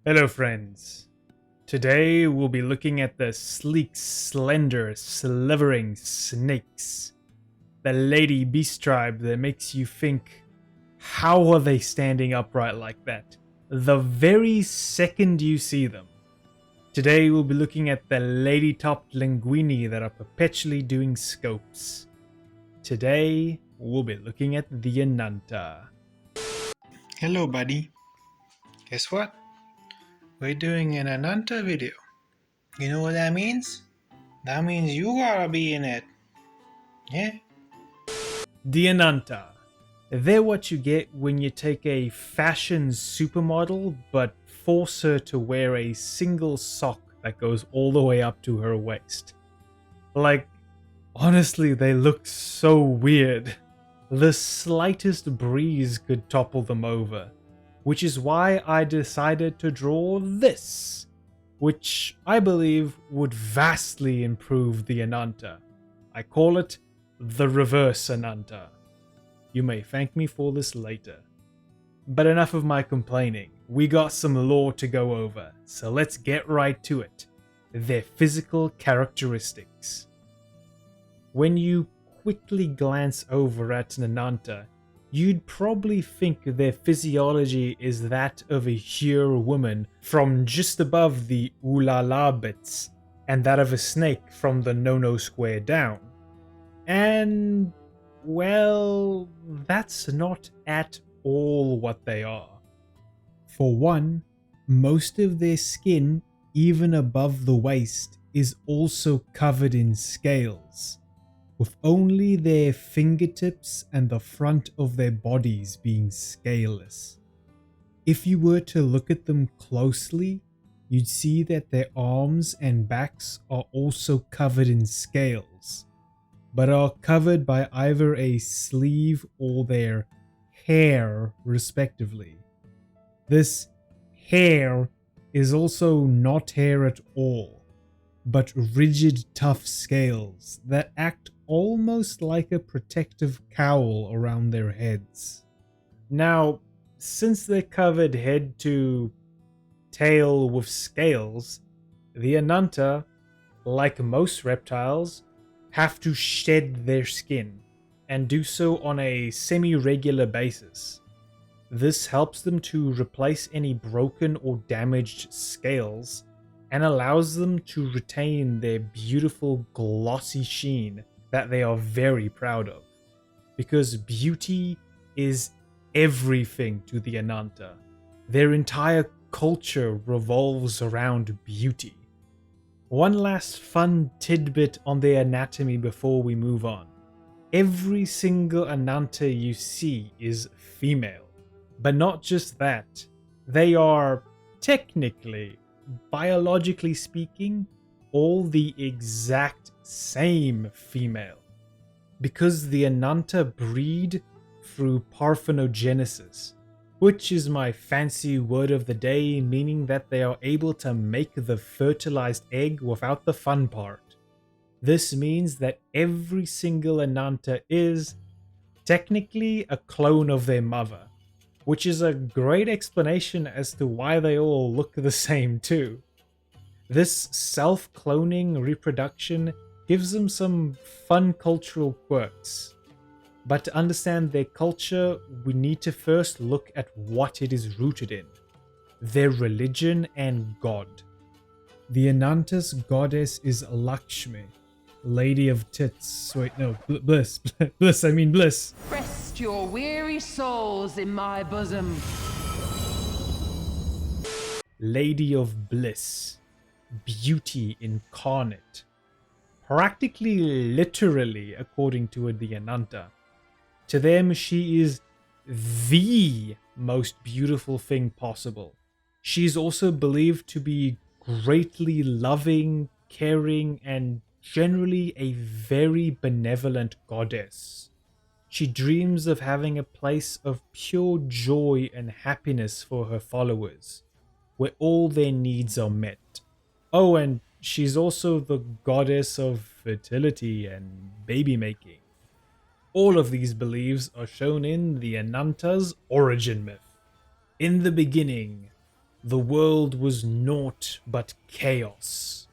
Hello friends. Today we'll be looking at the sleek, slender, slithering snakes. The lady beast tribe that makes you think, how are they standing upright like that? The very second you see them. Today we'll be looking at the lady-topped linguini that are perpetually doing scopes. Today we'll be looking at the Ananta. Hello buddy. Guess what? We're doing an Ananta video. You know what that means? That means you gotta be in it. Yeah? The Ananta. They're what you get when you take a fashion supermodel but force her to wear a single sock that goes all the way up to her waist. Like, honestly, they look so weird. The slightest breeze could topple them over, which is why I decided to draw this, which I believe would vastly improve the Ananta. I call it the reverse Ananta. You may thank me for this later. But enough of my complaining. We got some lore to go over, so let's get right to it. Their physical characteristics. When you quickly glance over at an Ananta, you'd probably think their physiology is that of a Gyr woman from just above the ooh la la bits, and that of a snake from the no square down. And, well, that's not at all what they are. For one, most of their skin, even above the waist, is also covered in scales, with only their fingertips and the front of their bodies being scaleless. If you were to look at them closely, you'd see that their arms and backs are also covered in scales, but are covered by either a sleeve or their hair, respectively. This hair is also not hair at all, but rigid, tough scales that act almost like a protective cowl around their heads. Now, since they're covered head to tail with scales, the Ananta, like most reptiles, have to shed their skin, and do so on a semi-regular basis. This helps them to replace any broken or damaged scales, and allows them to retain their beautiful glossy sheen that they are very proud of. Because beauty is everything to the Ananta. Their entire culture revolves around beauty. One last fun tidbit on their anatomy before we move on. Every single Ananta you see is female. But not just that, they are, technically, biologically speaking, all the exact same female. Because the Ananta breed through parthenogenesis, which is my fancy word of the day, meaning that they are able to make the fertilized egg without the fun part. This means that every single Ananta is, technically, a clone of their mother, which is a great explanation as to why they all look the same too. This self-cloning reproduction gives them some fun cultural quirks. But to understand their culture, we need to first look at what it is rooted in: their religion and god. The Ananta's goddess is Lakshmi, Lady of Tits. Wait, no, Bliss. Bliss, I mean Bliss. Rest your weary souls in my bosom. Lady of Bliss. Beauty incarnate. Practically literally, according to the Ananta. To them, she is the most beautiful thing possible. She is also believed to be greatly loving, caring, and generally a very benevolent goddess. She dreams of having a place of pure joy and happiness for her followers, where all their needs are met. Oh, and she's also the goddess of fertility and baby making. All of these beliefs are shown in the Ananta's origin myth. In the beginning, The world was naught but chaos.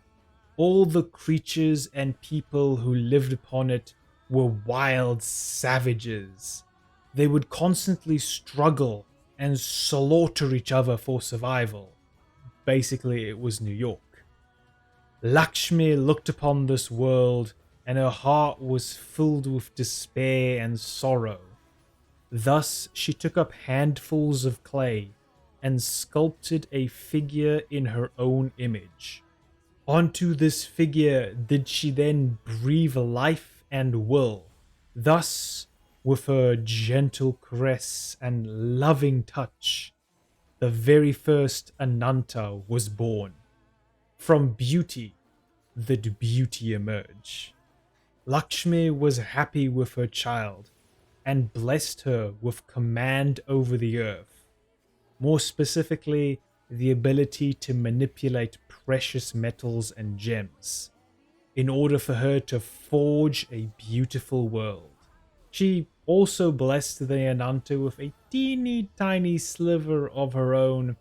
All the creatures and people who lived upon it were wild savages. They would constantly struggle and slaughter each other for survival. Basically, it was New York. Lakshmi looked upon this world, and her heart was filled with despair and sorrow. Thus, she took up handfuls of clay and sculpted a figure in her own image. Onto this figure did she then breathe life and will. Thus, with her gentle caress and loving touch, the very first Ananta was born. From beauty did beauty emerge. Lakshmi was happy with her child and blessed her with command over the earth. More specifically, the ability to manipulate precious metals and gems in order for her to forge a beautiful world. She also blessed the Ananta with a teeny tiny sliver of her own,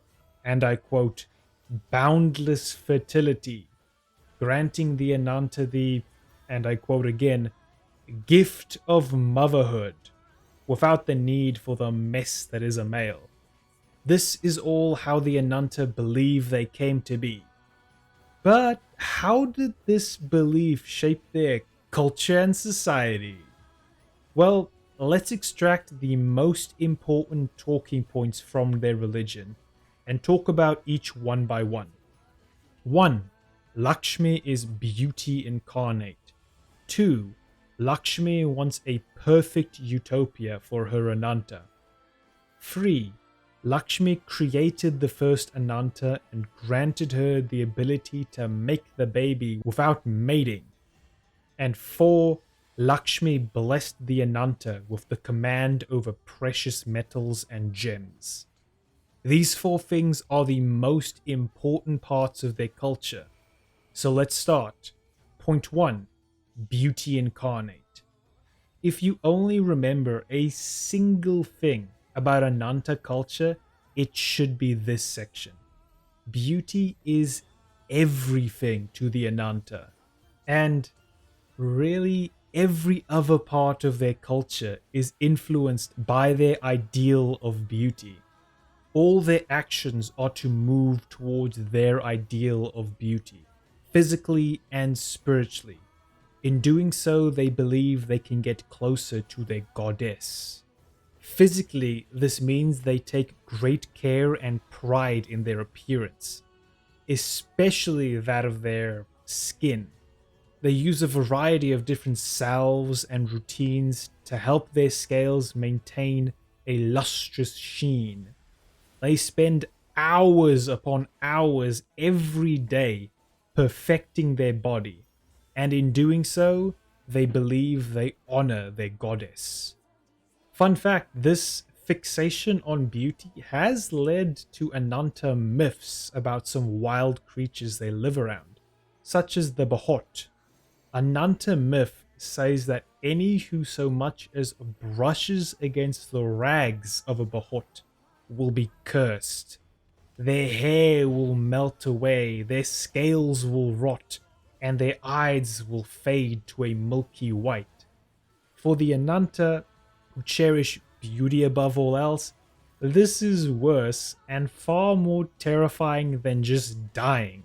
and I quote, boundless fertility, granting the Ananta the, and I quote again, gift of motherhood, without the need for the mess that is a male. This is all how the Ananta believe they came to be. But how did this belief shape their culture and society? Well, let's extract the most important talking points from their religion and talk about each one by one. 1. Lakshmi is beauty incarnate. 2. Lakshmi wants a perfect utopia for her Ananta. 3. Lakshmi created the first Ananta and granted her the ability to make the baby without mating. And 4. Lakshmi blessed the Ananta with the command over precious metals and gems. These 4 things are the most important parts of their culture. So let's start. Point 1. Beauty incarnate. If you only remember a single thing about Ananta culture, it should be this section. Beauty is everything to the Ananta, and really every other part of their culture is influenced by their ideal of beauty. All their actions are to move towards their ideal of beauty, physically and spiritually. In doing so, they believe they can get closer to their goddess. Physically, this means they take great care and pride in their appearance, especially that of their skin. They use a variety of different salves and routines to help their scales maintain a lustrous sheen. They spend hours upon hours every day perfecting their body, and in doing so, they believe they honor their goddess. Fun fact, this fixation on beauty has led to Ananta myths about some wild creatures they live around, such as the Bahot. Ananta myth says that any who so much as brushes against the rags of a Bahot will be cursed. Their hair will melt away, their scales will rot, and their eyes will fade to a milky white. For the Ananta, who cherish beauty above all else, this is worse and far more terrifying than just dying.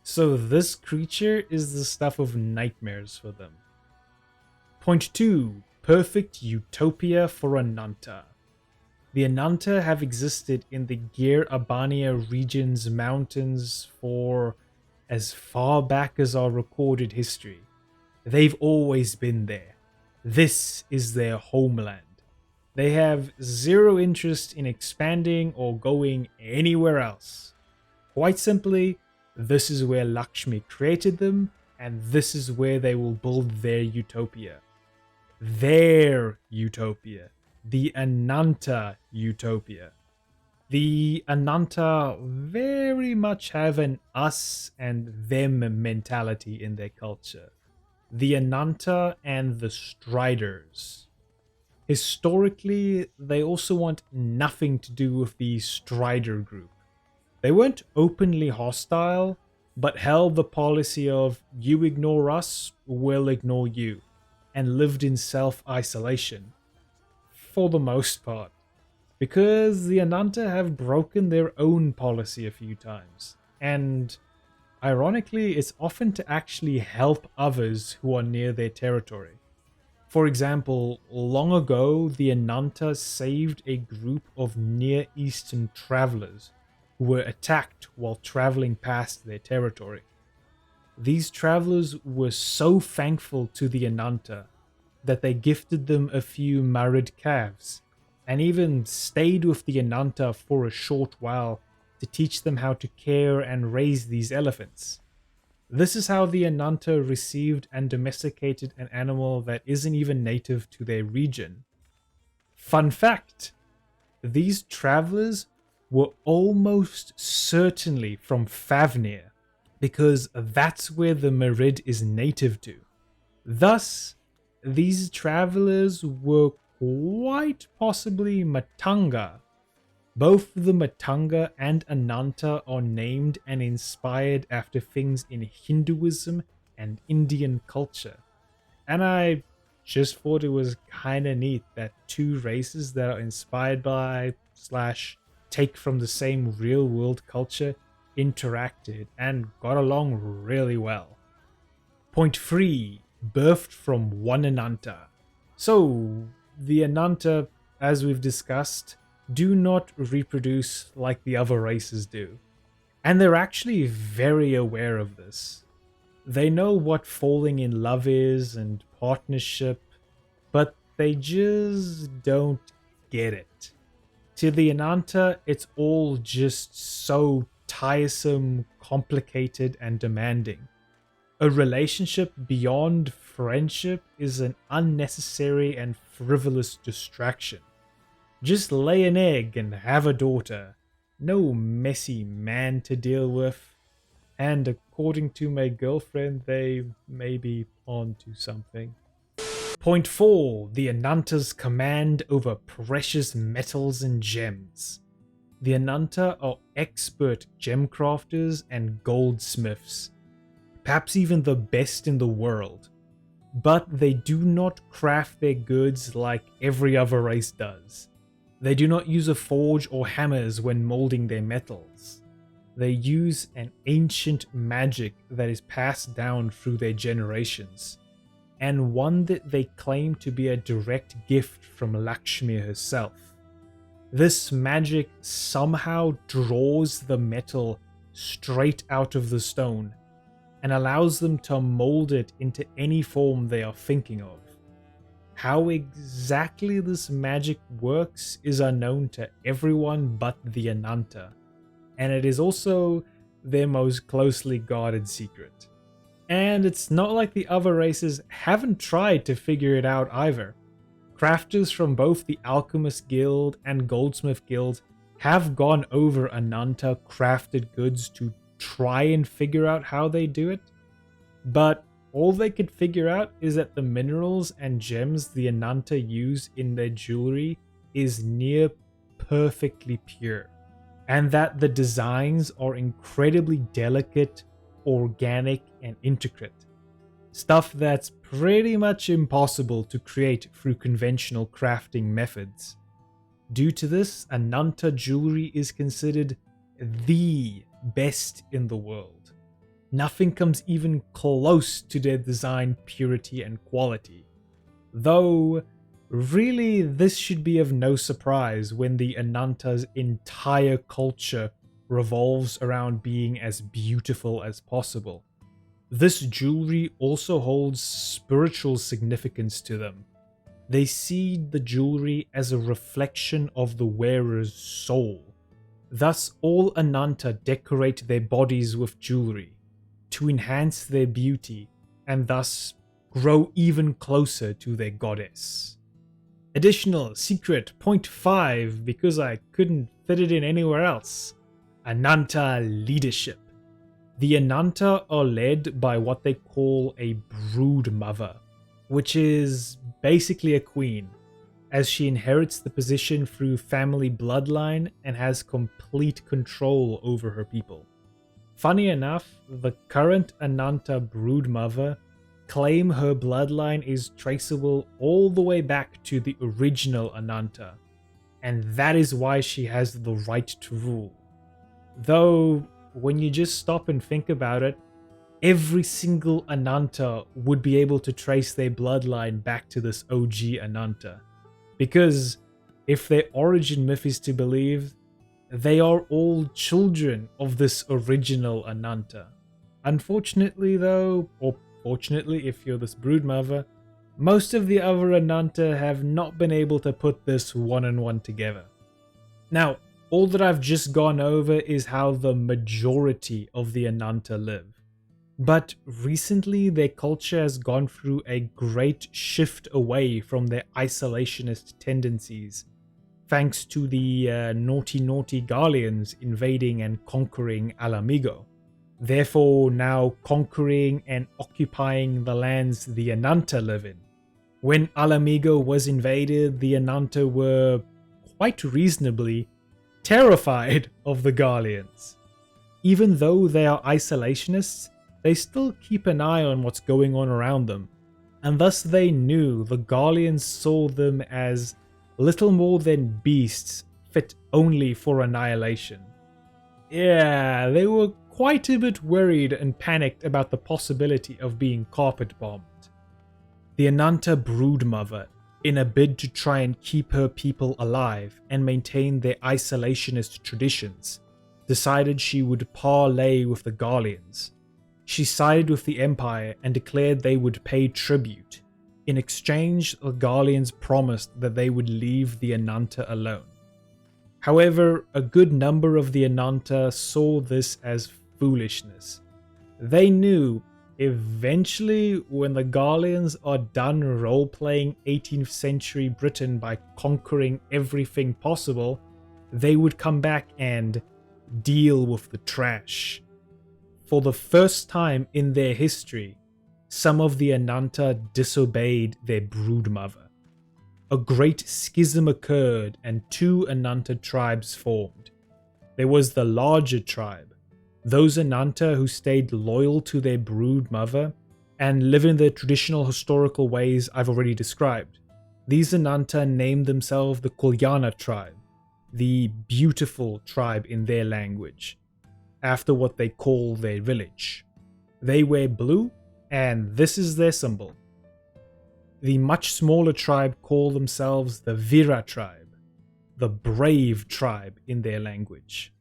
So this creature is the stuff of nightmares for them. Point 2. Perfect utopia for Ananta. The Ananta have existed in the Gyr Abania region's mountains for as far back as our recorded history. They've always been there. This is their homeland. They have zero interest in expanding or going anywhere else. Quite simply, this is where Lakshmi created them, and this is where they will build their utopia. Their utopia. The Ananta utopia. The Ananta very much have an us and them mentality in their culture. The Ananta and the Striders. Historically, they also want nothing to do with the Strider group. They weren't openly hostile, but held the policy of you ignore us, we'll ignore you, and lived in self-isolation. For the most part. Because the Ananta have broken their own policy a few times. And ironically, it's often to actually help others who are near their territory. For example, long ago, the Ananta saved a group of Near Eastern travelers who were attacked while traveling past their territory. These travelers were so thankful to the Ananta that they gifted them a few married calves, and even stayed with the Ananta for a short while to teach them how to care and raise these elephants. This is how the Ananta received and domesticated an animal that isn't even native to their region. Fun fact, these travelers were almost certainly from Favnir, because that's where the Merid is native to. Thus, these travelers were quite possibly Matanga. Both the Matanga and Ananta are named and inspired after things in Hinduism and Indian culture. And I just thought it was kinda neat that two races that are inspired by / take from the same real world culture interacted and got along really well. Point 3. Birthed from one Ananta. So, the Ananta, as we've discussed, do not reproduce like the other races do. And they're actually very aware of this. They know what falling in love is and partnership, but they just don't get it. To the Ananta, it's all just so tiresome, complicated, and demanding. A relationship beyond friendship is an unnecessary and frivolous distraction. Just lay an egg and have a daughter. No messy man to deal with. And according to my girlfriend, they may be onto something. Point 4. The Ananta's command over precious metals and gems. The Ananta are expert gem crafters and goldsmiths. Perhaps even the best in the world. But they do not craft their goods like every other race does. They do not use a forge or hammers when molding their metals. They use an ancient magic that is passed down through their generations, and one that they claim to be a direct gift from Lakshmi herself. This magic somehow draws the metal straight out of the stone and allows them to mold it into any form they are thinking of. How exactly this magic works is unknown to everyone but the Ananta, and it is also their most closely guarded secret. And it's not like the other races haven't tried to figure it out either. Crafters from both the Alchemist Guild and Goldsmith Guild have gone over Ananta crafted goods to try and figure out how they do it, but all they could figure out is that the minerals and gems the Ananta use in their jewelry is near perfectly pure, and that the designs are incredibly delicate, organic, and intricate. Stuff that's pretty much impossible to create through conventional crafting methods. Due to this, Ananta jewelry is considered the best in the world. Nothing comes even close to their design purity and quality. Though, really this should be of no surprise when the Ananta's entire culture revolves around being as beautiful as possible. This jewelry also holds spiritual significance to them. They see the jewelry as a reflection of the wearer's soul. Thus, all Ananta decorate their bodies with jewelry to enhance their beauty and thus grow even closer to their goddess. Additional secret point 5, because I couldn't fit it in anywhere else. Ananta leadership. The Ananta are led by what they call a brood mother, which is basically a queen, as she inherits the position through family bloodline and has complete control over her people. Funny enough, the current Ananta broodmother claim her bloodline is traceable all the way back to the original Ananta, and that is why she has the right to rule. Though, when you just stop and think about it, every single Ananta would be able to trace their bloodline back to this OG Ananta. Because if their origin myth is to believe, they are all children of this original Ananta. Unfortunately though, or fortunately if you're this broodmother, most of the other Ananta have not been able to put this one and one together. Now, all that I've just gone over is how the majority of the Ananta live. But recently their culture has gone through a great shift away from their isolationist tendencies, thanks to the naughty Garleans invading and conquering Alamigo, therefore now conquering and occupying the lands the Ananta live in. When Alamigo was invaded, the Ananta were, quite reasonably, terrified of the Garleans. Even though they are isolationists, they still keep an eye on what's going on around them, and thus they knew the Garleans saw them as little more than beasts fit only for annihilation. Yeah, they were quite a bit worried and panicked about the possibility of being carpet bombed. The Ananta broodmother, in a bid to try and keep her people alive and maintain their isolationist traditions, decided she would parley with the Garleans. She sided with the Empire and declared they would pay tribute. In exchange, the Garleans promised that they would leave the Ananta alone. However, a good number of the Ananta saw this as foolishness. They knew, eventually, when the Garleans are done role-playing 18th century Britain by conquering everything possible, they would come back and deal with the trash. For the first time in their history, some of the Ananta disobeyed their broodmother. A great schism occurred and two Ananta tribes formed. There was the larger tribe, those Ananta who stayed loyal to their broodmother and live in the traditional historical ways I've already described. These Ananta named themselves the Kulyana tribe, the beautiful tribe in their language, after what they call their village. They wear blue, and this is their symbol. The much smaller tribe call themselves the Vira tribe, the brave tribe in their language.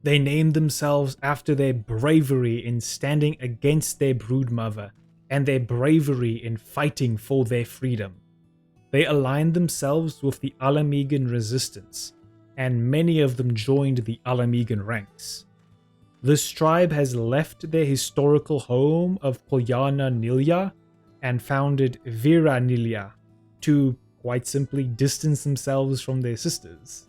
They named themselves after their bravery in standing against their broodmother and their bravery in fighting for their freedom. They aligned themselves with the Alamigan resistance, and many of them joined the Alamigan ranks. This tribe has left their historical home of Polyana Nilya and founded Vira Nilya to, quite simply, distance themselves from their sisters.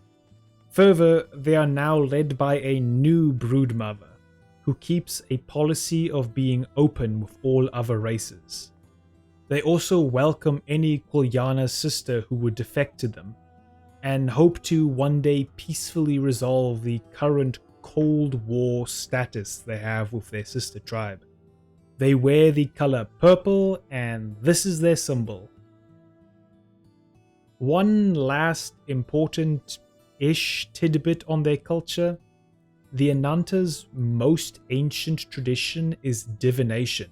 Further, they are now led by a new broodmother, who keeps a policy of being open with all other races. They also welcome any Kulyana sister who would defect to them, and hope to one day peacefully resolve the current Cold War status they have with their sister tribe. They wear the color purple, and this is their symbol. One last important-ish tidbit on their culture: the Ananta's most ancient tradition is divination,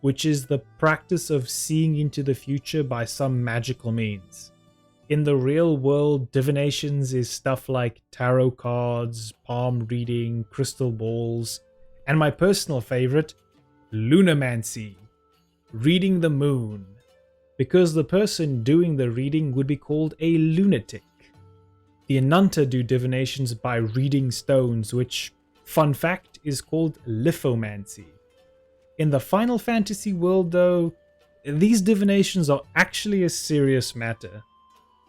which is the practice of seeing into the future by some magical means. In the real world, divinations is stuff like tarot cards, palm reading, crystal balls, and my personal favorite, lunamancy, reading the moon, because the person doing the reading would be called a lunatic. The Ananta do divinations by reading stones, which, fun fact, is called lithomancy. In the Final Fantasy world though, these divinations are actually a serious matter,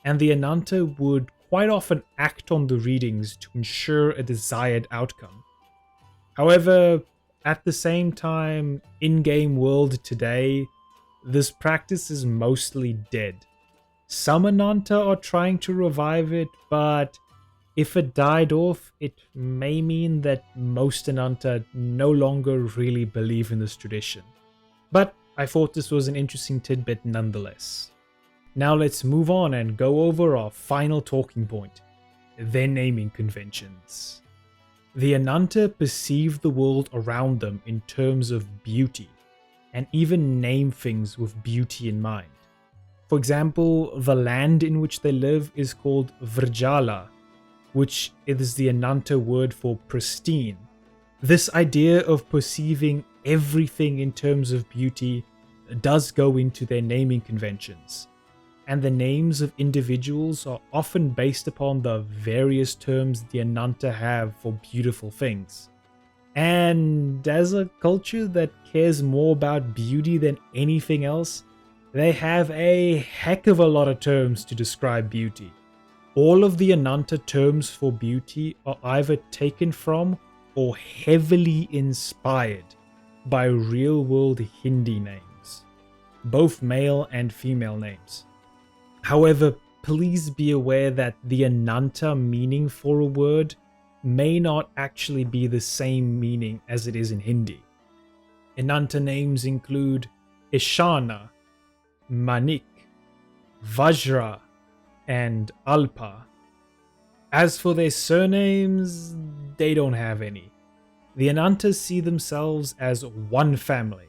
and the Ananta would quite often act on the readings to ensure a desired outcome. However, at the same time, in-game world today, this practice is mostly dead. Some Ananta are trying to revive it, but if it died off, it may mean that most Ananta no longer really believe in this tradition. But I thought this was an interesting tidbit nonetheless. Now let's move on and go over our final talking point, their naming conventions. The Ananta perceive the world around them in terms of beauty, and even name things with beauty in mind. For example, the land in which they live is called Vrjala, which is the Ananta word for pristine. This idea of perceiving everything in terms of beauty does go into their naming conventions, and the names of individuals are often based upon the various terms the Ananta have for beautiful things. And as a culture that cares more about beauty than anything else, they have a heck of a lot of terms to describe beauty. All of the Ananta terms for beauty are either taken from or heavily inspired by real-world Hindi names, both male and female names. However, please be aware that the Ananta meaning for a word may not actually be the same meaning as it is in Hindi. Ananta names include Ishana, Manik, Vajra, and Alpa. As for their surnames, they don't have any. The Anantas see themselves as one family,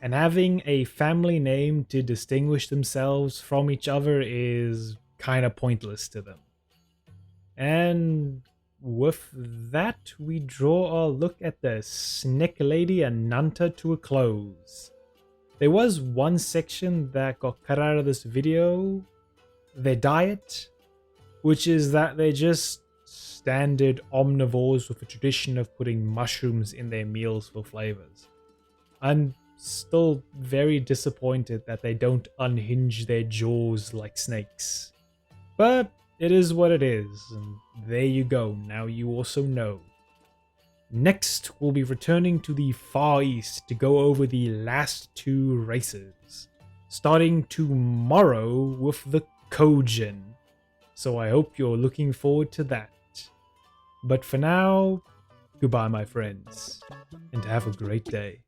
and having a family name to distinguish themselves from each other is kinda pointless to them. And with that, we draw our look at the Snek Lady Ananta to a close. There was one section that got cut out of this video, their diet, which is that they're just standard omnivores with a tradition of putting mushrooms in their meals for flavors. I'm still very disappointed that they don't unhinge their jaws like snakes. But it is what it is, and there you go, now you also know. Next, we'll be returning to the Far East to go over the last two races, starting tomorrow with the Kojin. So I hope you're looking forward to that. But for now, goodbye my friends, and have a great day.